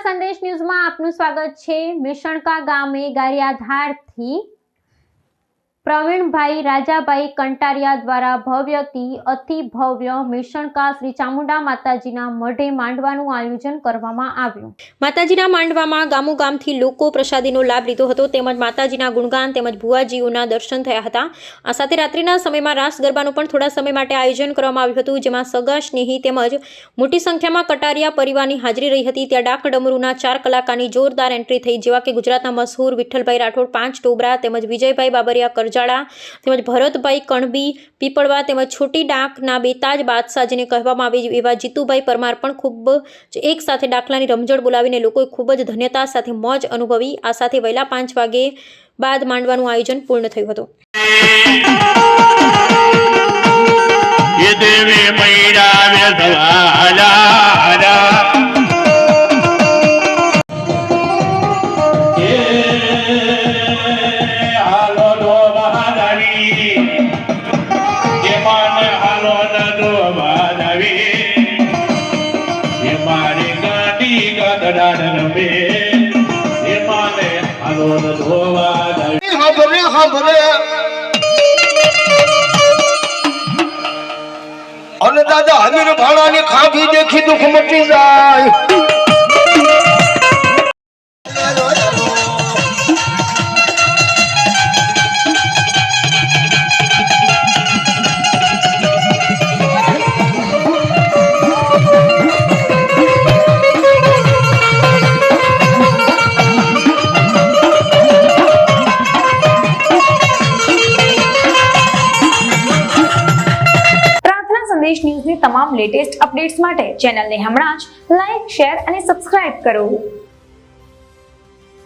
સંદેશ ન્યૂઝમાં આપનું સ્વાગત છે। મિશણકા ગામે ગારિયાધારથી પ્રવીણભાઈ રાજાભાઈ કંટારિયા દ્વારા ભવ્યથી અતિ ભવ્ય મિશણકા શ્રી ચામુંડા માતાજીના મઢે માંડવાનું આયોજન કરવામાં આવ્યું। માતાજીના માંડવામાં ગામોગામથી લોકો પ્રસાદીનો લાભ લીધો હતો તેમજ માતાજીના ગુણગાન તેમજ ભુવાજીઓના દર્શન થયા હતા। આ સાથે રાત્રિના સમયમાં રાસ ગરબાનું પણ થોડા સમય માટે આયોજન કરવામાં આવ્યું હતું, જેમાં સગા સ્નેહી તેમજ મોટી સંખ્યામાં કટારિયા પરિવારની હાજરી રહી હતી। ત્યાં ડાક ડમરૂના 4 કલાકારની જોરદાર એન્ટ્રી થઈ, જેવા કે ગુજરાતના મશહૂર વિઠ્ઠલભાઈ રાઠોડ 5 ટોબરા તેમજ વિજયભાઈ બાબરિયા તેમજ ભરતભાઈ કણબી પીપળવા તેમજ છોટી ડાકના બેતાજ બાદશાહ જેને કહેવામાં આવે એવા જીતુભાઈ પરમાર પણ ખૂબ જ એક સાથે ડાકલાની રમઝટ બોલાવીને લોકોએ ખૂબ જ ધન્યતા સાથે મોજ અનુભવી। આ સાથે વહેલા 5 વાગે બાદ માંડવાનું આયોજન પૂર્ણ થયું હતું। અને દાદા હમીર ભાણાની ખાભી દેખી દુઃખ મટી જાય। સંદેશ ન્યૂઝની તમામ લેટેસ્ટ અપડેટ્સ માટે ચેનલને હમણાં જ લાઈક, શેર અને સબસ્ક્રાઇબ કરો।